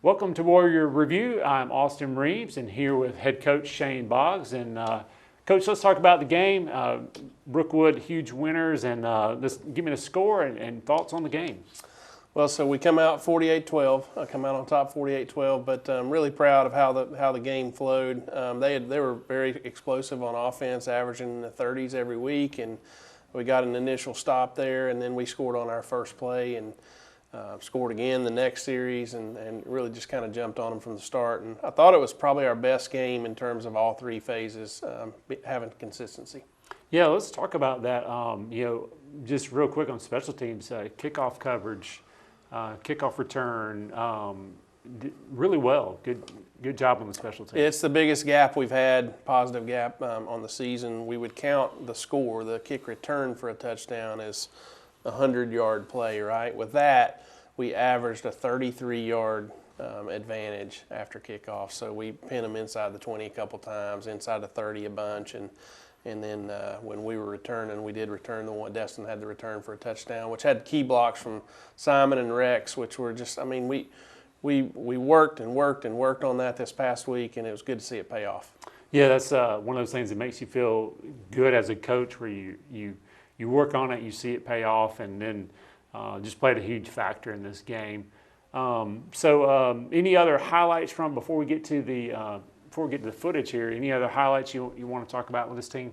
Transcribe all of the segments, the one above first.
Welcome to Warrior Review. I'm Austin Reeves and here with head coach Shane Boggs. And Coach, let's talk about the game. Brookwood, huge winners, and give me the score and thoughts on the game. Well, so we come out 48-12. I come out on top 48-12, but I'm really proud of how the game flowed. They were very explosive on offense, averaging in the 30s every week, and we got an initial stop there, and then we scored on our first play and scored again the next series, and really just kind of jumped on them from the start. And I thought it was probably our best game in terms of all three phases, having consistency. Yeah, let's talk about that. Just real quick on special teams, kickoff coverage, kickoff return, really well. Good job on the special teams. It's the biggest gap we've had, positive gap on the season. We would count the score, the kick return for a touchdown, as a 100-yard play, right? With that, we averaged a 33-yard advantage after kickoff. So we pin them inside the 20 a couple times, inside the 30 a bunch, and then when we were returning, we did return the one. Destin had the return for a touchdown, which had key blocks from Simon and Rex, which were just, I mean, we worked and worked and worked on that this past week, and it was good to see it pay off. Yeah, that's one of those things that makes you feel good as a coach, where you work on it, you see it pay off, and then just played a huge factor in this game. Any other highlights from before we get to the footage here? Any other highlights you want to talk about with this team?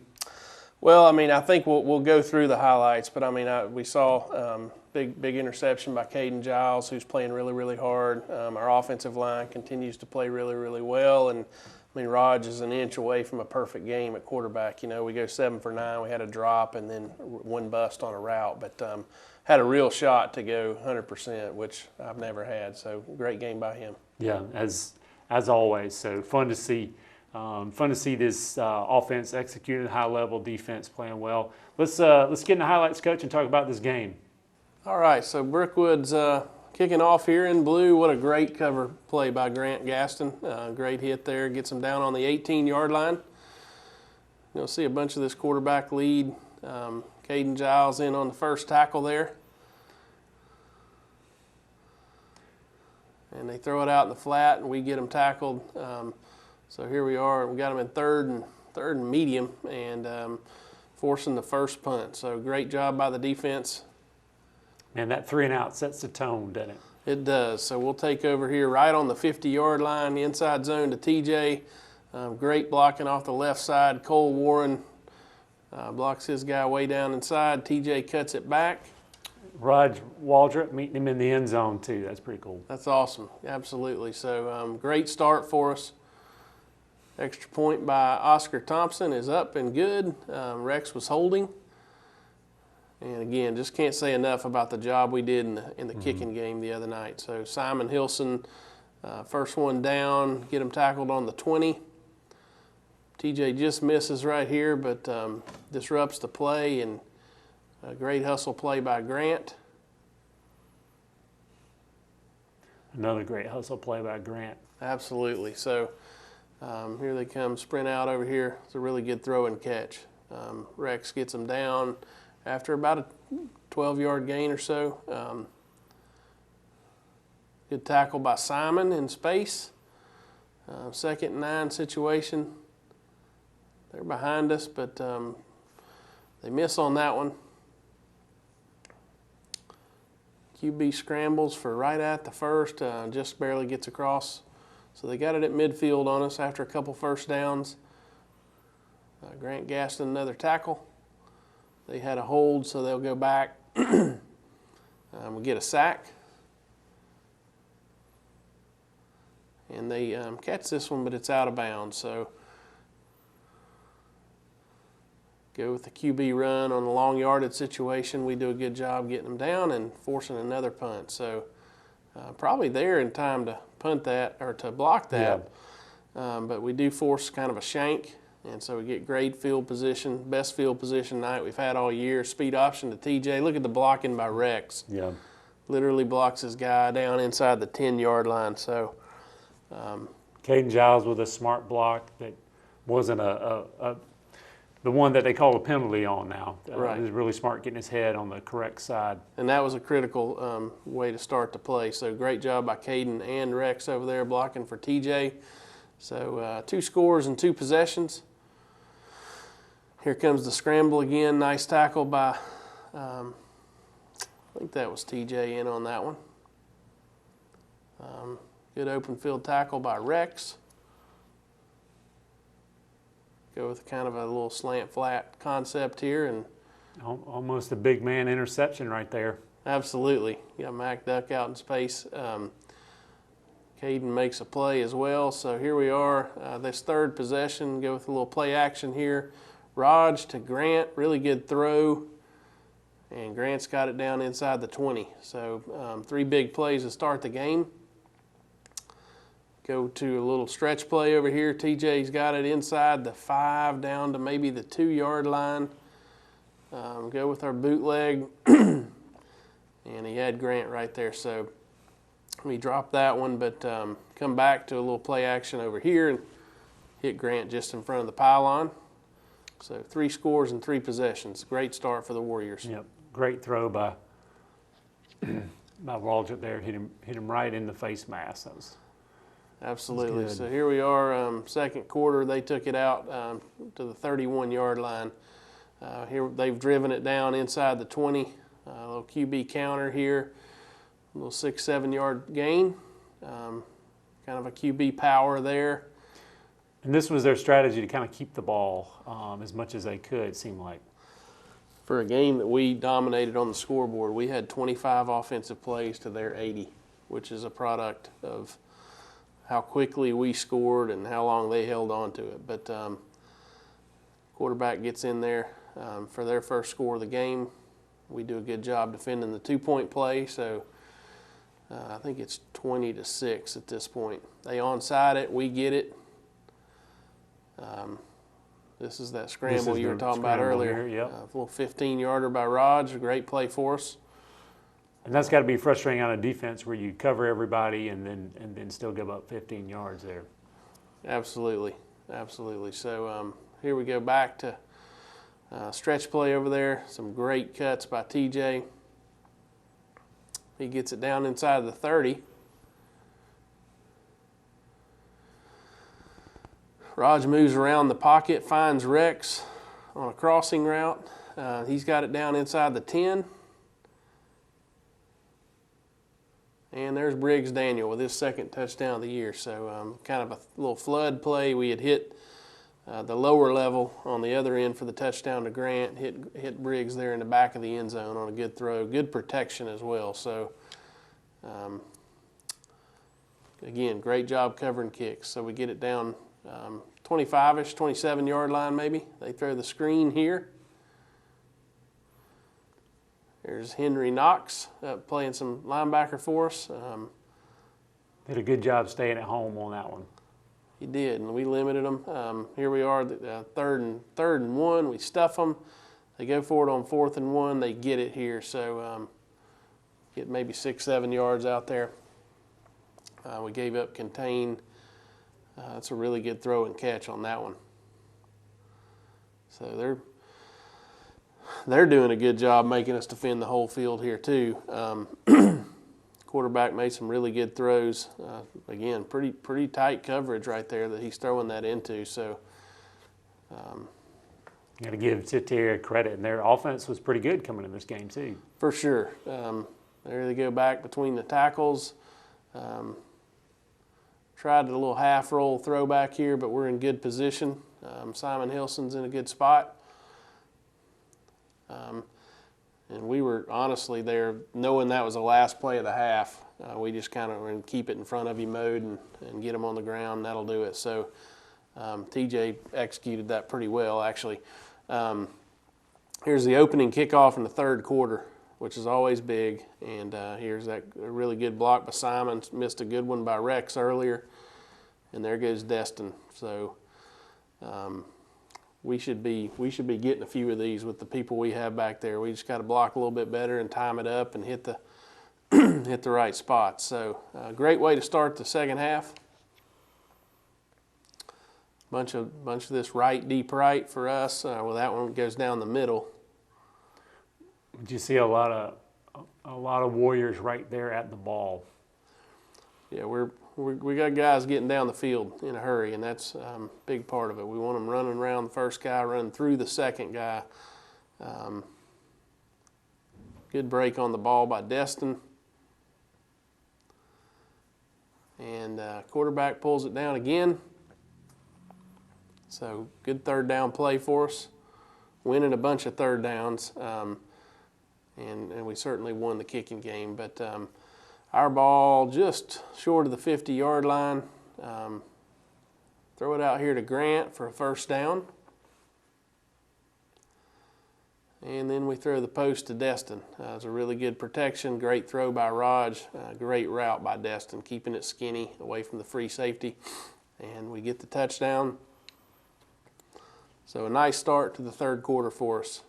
Well, I mean, I think we'll go through the highlights, but I mean, we saw big interception by Caden Giles, who's playing really, really hard. Our offensive line continues to play really, really well, and I mean, Raj is an inch away from a perfect game at quarterback. You know, we go 7 for 9. We had a drop and then one bust on a route, but had a real shot to go 100%, which I've never had. So great game by him. Yeah, as always. So fun to see. Fun to see this offense executing at a high level, defense playing well. Let's get in the highlights, Coach, and talk about this game. All right, so Brookwood's kicking off here in blue. What a great cover play by Grant Gaston. Great hit there. Gets him down on the 18-yard line. You'll see a bunch of this quarterback lead. Caden Giles in on the first tackle there. And they throw it out in the flat, and we get them tackled. So here we are. We got them in third and medium, and forcing the first punt. So great job by the defense. And that 3-and-out sets the tone, doesn't it? It does. So we'll take over here right on the 50-yard line, the inside zone to TJ. Great blocking off the left side. Cole Warren blocks his guy way down inside. TJ cuts it back. Raj Waldrop meeting him in the end zone, too. That's pretty cool. That's awesome. Absolutely. So great start for us. Extra point by Oscar Thompson is up and good. Rex was holding. And again, just can't say enough about the job we did in the kicking game the other night. So Simon Hilson, first one down, get him tackled on the 20. TJ just misses right here, but disrupts the play, and a great hustle play by Grant. Another great hustle play by Grant. Absolutely. So here they come, sprint out over here. It's a really good throw and catch. Rex gets him down after about a 12-yard gain or so. Good tackle by Simon in space. 2nd and 9 situation. They're behind us, but they miss on that one. QB scrambles for right at the first, just barely gets across. So they got it at midfield on us after a couple first downs. Grant Gaston, another tackle. They had a hold, so they'll go back. We get a sack. And they catch this one, but it's out of bounds. So go with the QB run on the long yardage situation. We do a good job getting them down and forcing another punt. So probably there in time to punt that or to block that. Yeah. But we do force kind of a shank. And so we get great field position, best field position night we've had all year. Speed option to TJ. Look at the blocking by Rex. Yeah. Literally blocks his guy down inside the 10-yard line. So Caden Giles with a smart block that wasn't the one that they call a penalty on now. Right. He's really smart getting his head on the correct side. And that was a critical way to start the play. So great job by Caden and Rex over there blocking for TJ. So 2 scores and 2 possessions. Here comes the scramble again. Nice tackle by, I think that was TJ in on that one. Good open field tackle by Rex. Go with kind of a little slant flat concept here, and Almost a big man interception right there. absolutely. Got Mac Duck out in space. Caden makes a play as well. So here we are, this third possession. Go with a little play action here. Raj to Grant, really good throw. And Grant's got it down inside the 20. So 3 big plays to start the game. Go to a little stretch play over here. TJ's got it inside the 5 down to maybe the 2-yard line. Go with our bootleg. And he had Grant right there. So we dropped that one, but come back to a little play action over here and hit Grant just in front of the pylon. So 3 scores and 3 possessions. Great start for the Warriors. Yep, great throw by Waldrop there. Hit him right in the face mask. That was Absolutely. good. So here we are, second quarter. They took it out to the 31-yard line. Here they've driven it down inside the 20. A little QB counter here. A little 6-7 yard gain. Kind of a QB power there. And this was their strategy to kind of keep the ball as much as they could, it seemed like. For a game that we dominated on the scoreboard, we had 25 offensive plays to their 80, which is a product of how quickly we scored and how long they held on to it. But quarterback gets in there for their first score of the game. We do a good job defending the 2-point play, so I think it's 20-6 at this point. They onside it, we get it. This is that scramble you were talking about earlier. Here, yep. A little 15-yarder by Raj, a great play for us. And that's got to be frustrating on a defense where you cover everybody and then still give up 15 yards there. Absolutely, absolutely. So here we go back to stretch play over there. Some great cuts by TJ. He gets it down inside of the 30. Raj moves around the pocket, finds Rex on a crossing route. He's got it down inside the 10. And there's Briggs Daniel with his second touchdown of the year. So kind of a little flood play. We had hit the lower level on the other end for the touchdown to Grant. Hit Briggs there in the back of the end zone on a good throw. Good protection as well. So again, great job covering kicks. So we get it down 25-ish, 27-yard line maybe. They throw the screen here. There's Henry Knox playing some linebacker for us. Did a good job staying at home on that one. He did, and we limited them. Here we are, third and 1. We stuff them. They go for it on 4th and 1. They get it here, so get maybe 6-7 yards out there. We gave up contain. That's a really good throw and catch on that one. So they're doing a good job making us defend the whole field here too. Quarterback made some really good throws. Again, pretty tight coverage right there that he's throwing that into. So You got to give Tiftarea credit, and their offense was pretty good coming in this game too. for sure. There they go back between the tackles. Tried a little half roll throwback here, but we're in good position. Simon Hilson's in a good spot. And we were honestly there knowing that was the last play of the half. We just kind of were in keep it in front of you mode and get them on the ground. And that'll do it. So TJ executed that pretty well, actually. Here's the opening kickoff in the third quarter, which is always big. And here's that really good block by Simon. Missed a good one by Rex earlier. And there goes Destin. So we should be getting a few of these with the people we have back there. We just got to block a little bit better and time it up and hit the hit the right spots. So great way to start the second half. bunch of this right, deep right for us. Well, that one goes down the middle. Did you see a lot of Warriors right there at the ball? Yeah, we got guys getting down the field in a hurry, and that's a big part of it. We want them running around the first guy, running through the second guy. Good break on the ball by Destin. And quarterback pulls it down again. So good third down play for us. Winning a bunch of third downs. And we certainly won the kicking game. But our ball just short of the 50-yard line. Throw it out here to Grant for a first down. And then we throw the post to Destin. It's a really good protection. Great throw by Raj. Great route by Destin, keeping it skinny away from the free safety. And we get the touchdown. So a nice start to the third quarter for us.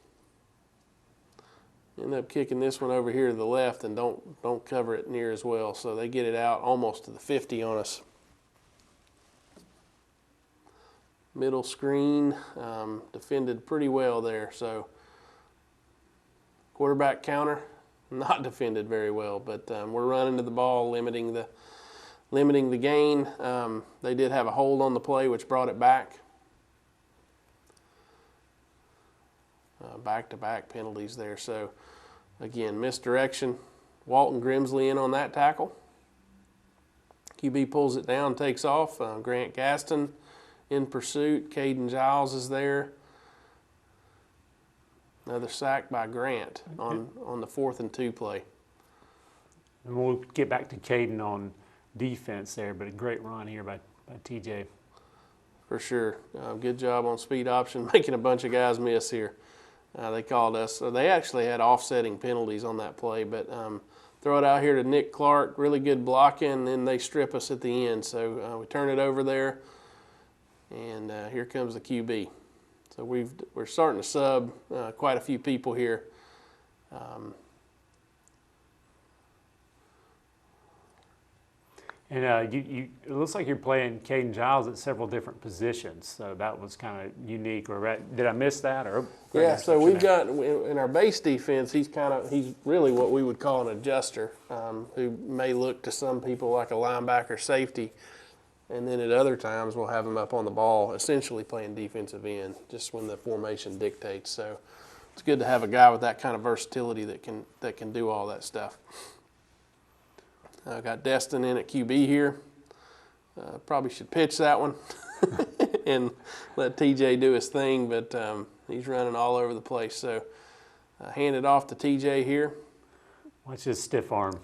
End up kicking this one over here to the left and don't cover it near as well. So they get it out almost to the 50 on us. Middle screen, defended pretty well there. So quarterback counter, not defended very well, but we're running to the ball, limiting the gain. They did have a hold on the play, which brought it back. Back-to-back penalties there. So, again, misdirection. Walton Grimsley in on that tackle. QB pulls it down, takes off. Grant Gaston in pursuit. Caden Giles is there. Another sack by Grant on the 4th and 2 play. And we'll get back to Caden on defense there, but a great run here by TJ. For sure. Good job on speed option, making a bunch of guys miss here. They called us. They actually had offsetting penalties on that play, but throw it out here to Nick Clark. Really good blocking, and then they strip us at the end. So we turn it over there, and here comes the QB. So we're starting to sub quite a few people here. And it looks like you're playing Caden Giles at several different positions, so that was kind of unique. Or did I miss that? Or yeah, so we've got in our base defense, he's really what we would call an adjuster, who may look to some people like a linebacker safety, and then at other times we'll have him up on the ball, essentially playing defensive end, just when the formation dictates. So it's good to have a guy with that kind of versatility that can do all that stuff. I got Destin in at QB here. Probably should pitch that one and let TJ do his thing, but he's running all over the place. So hand it off to TJ here. Watch his stiff arm.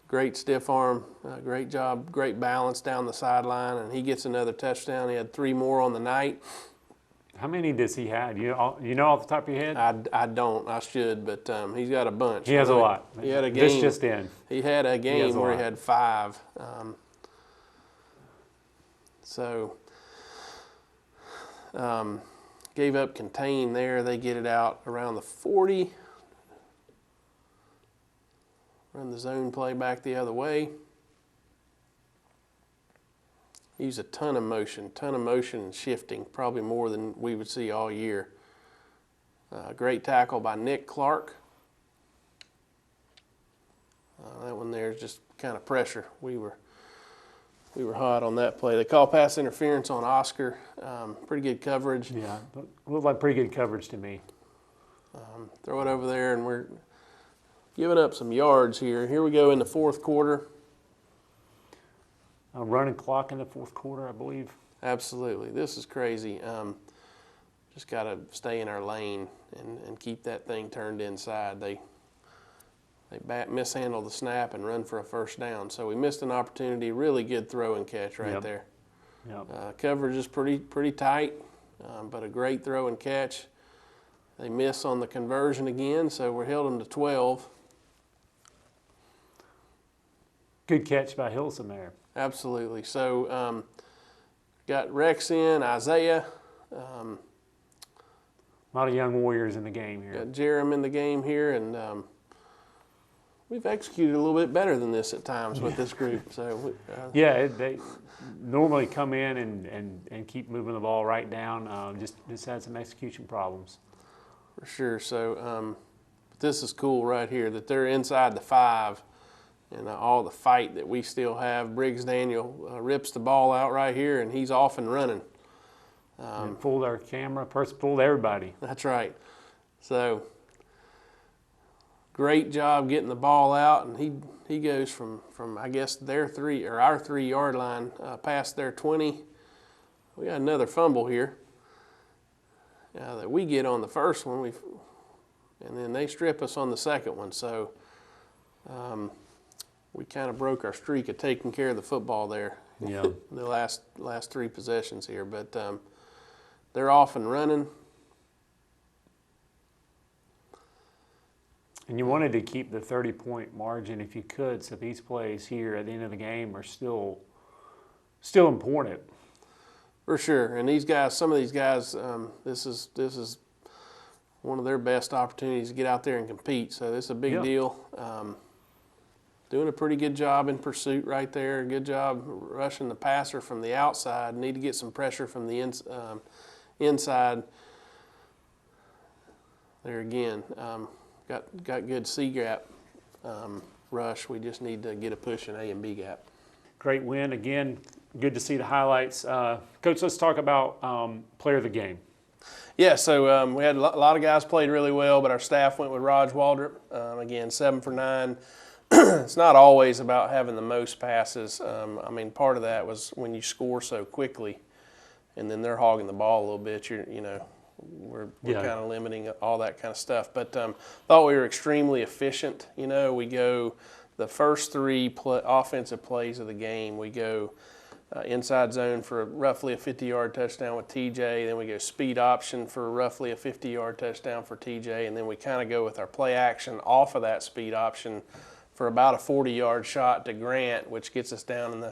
Great stiff arm. Great job. Great balance down the sideline, and he gets another touchdown. He had 3 more on the night. How many does he have? You know off the top of your head? I don't. I should, but he's got a bunch. He has a lot. He had a game. This just in. He had a game where he had 5. Gave up contain there. They get it out around the 40. Run the zone play back the other way. Use a ton of motion and shifting, probably more than we would see all year. Great tackle by Nick Clark. That one there is just kind of pressure. We were hot on that play. They call pass interference on Oscar. Pretty good coverage. Yeah, looked like pretty good coverage to me. Throw it over there, and we're giving up some yards here. Here we go in the 4th quarter. Running clock in the 4th quarter, I believe. Absolutely. This is crazy. Just got to stay in our lane and keep that thing turned inside. They mishandle the snap and run for a first down. So we missed an opportunity. Really good throw and catch right there. Yep. Coverage is pretty tight, but a great throw and catch. They miss on the conversion again, so we held them to 12. Good catch by Hilson there. Absolutely. So got Rex in, Isaiah. A lot of young Warriors in the game here. Got Jerem in the game here, and we've executed a little bit better than this at times with this group. So yeah, they normally come in and keep moving the ball right down. Just had some execution problems. for sure. So this is cool right here that they're inside the 5. And all the fight that we still have. Briggs Daniel rips the ball out right here, and he's off and running. And fooled our camera, fooled everybody. That's right. So great job getting the ball out, and he goes from I guess our 3-yard line past their 20. We got another fumble here that we get on the first one. And then they strip us on the second one. So. We kind of broke our streak of taking care of the football there. Yeah. The last 3 possessions here, but they're off and running. And you wanted to keep the 30-point margin if you could, so these plays here at the end of the game are still important. For sure, and these guys, some of these guys, this is one of their best opportunities to get out there and compete. So this is a big deal. Doing a pretty good job in pursuit right there. Good job rushing the passer from the outside. Need to get some pressure from the inside. There again, got good C gap rush. We just need to get a push in A and B gap. Great win again. Good to see the highlights. Coach, let's talk about player of the game. Yeah, so we had a lot of guys played really well, but our staff went with Raj Waldrop. Again, 7 for 9. It's not always about having the most passes. I mean, part of that was when you score so quickly, and then they're hogging the ball a little bit. We're kind of limiting all that kind of stuff. But thought we were extremely efficient. We go the first 3 offensive plays of the game. We go inside zone for roughly a 50-yard touchdown with TJ. Then we go speed option for roughly a 50-yard touchdown for TJ, and then we kind of go with our play action off of that speed option for about a 40-yard shot to Grant, which gets us down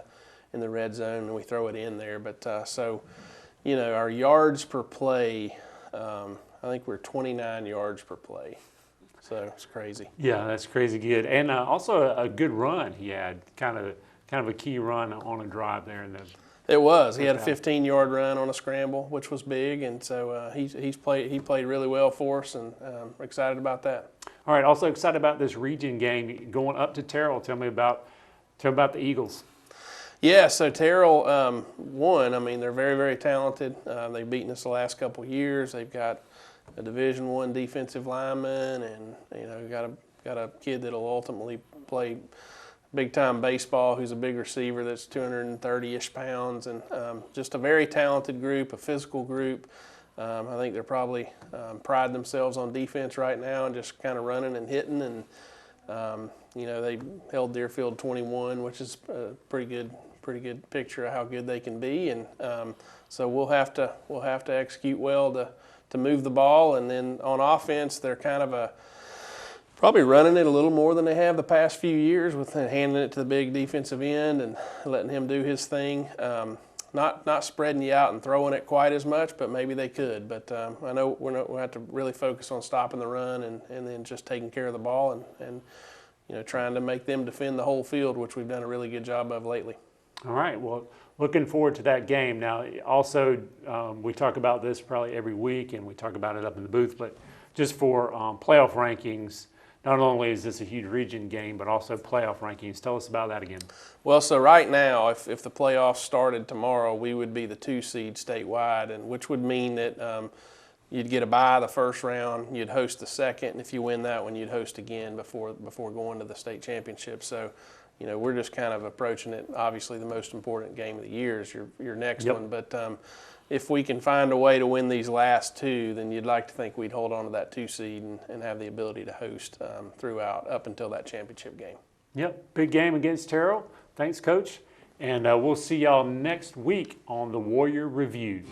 in the red zone, and we throw it in there. But our yards per play, I think we're 29 yards per play. So it's crazy. Yeah, that's crazy good, and also a good run he had, kind of a key run on a drive there in the. It was. He had a 15-yard run on a scramble, which was big, and so he played really well for us, and excited about that. All right. Also excited about this region game going up to Terrell. Tell me about the Eagles. Yeah. So Terrell won. I mean, they're very, very talented. They've beaten us the last couple of years. They've got a Division I defensive lineman, and got a kid that'll ultimately play big-time baseball who's a big receiver that's 230-ish pounds, and just a very talented group, a physical group. I think they're probably pride themselves on defense right now and just kind of running and hitting, and they held Deerfield 21, which is a pretty good picture of how good they can be, and so we'll have to execute well to move the ball, and then on offense they're kind of probably running it a little more than they have the past few years, with handing it to the big defensive end and letting him do his thing. Not spreading you out and throwing it quite as much, but maybe they could. But I know we'll have to really focus on stopping the run and then just taking care of the ball and trying to make them defend the whole field, which we've done a really good job of lately. All right. Well, looking forward to that game. Now, also, we talk about this probably every week, and we talk about it up in the booth, but just for playoff rankings, not only is this a huge region game, but also playoff rankings. Tell us about that again. Well, so right now, if the playoffs started tomorrow, we would be the 2 seed statewide, and which would mean that you'd get a bye the first round, you'd host the second, and if you win that one, you'd host again before going to the state championship. So, we're just kind of approaching it. Obviously, the most important game of the year is your next one, but if we can find a way to win these last 2, then you'd like to think we'd hold on to that 2 seed and have the ability to host throughout up until that championship game. Yep, big game against Terrell. Thanks, Coach. And we'll see y'all next week on the Warrior Review.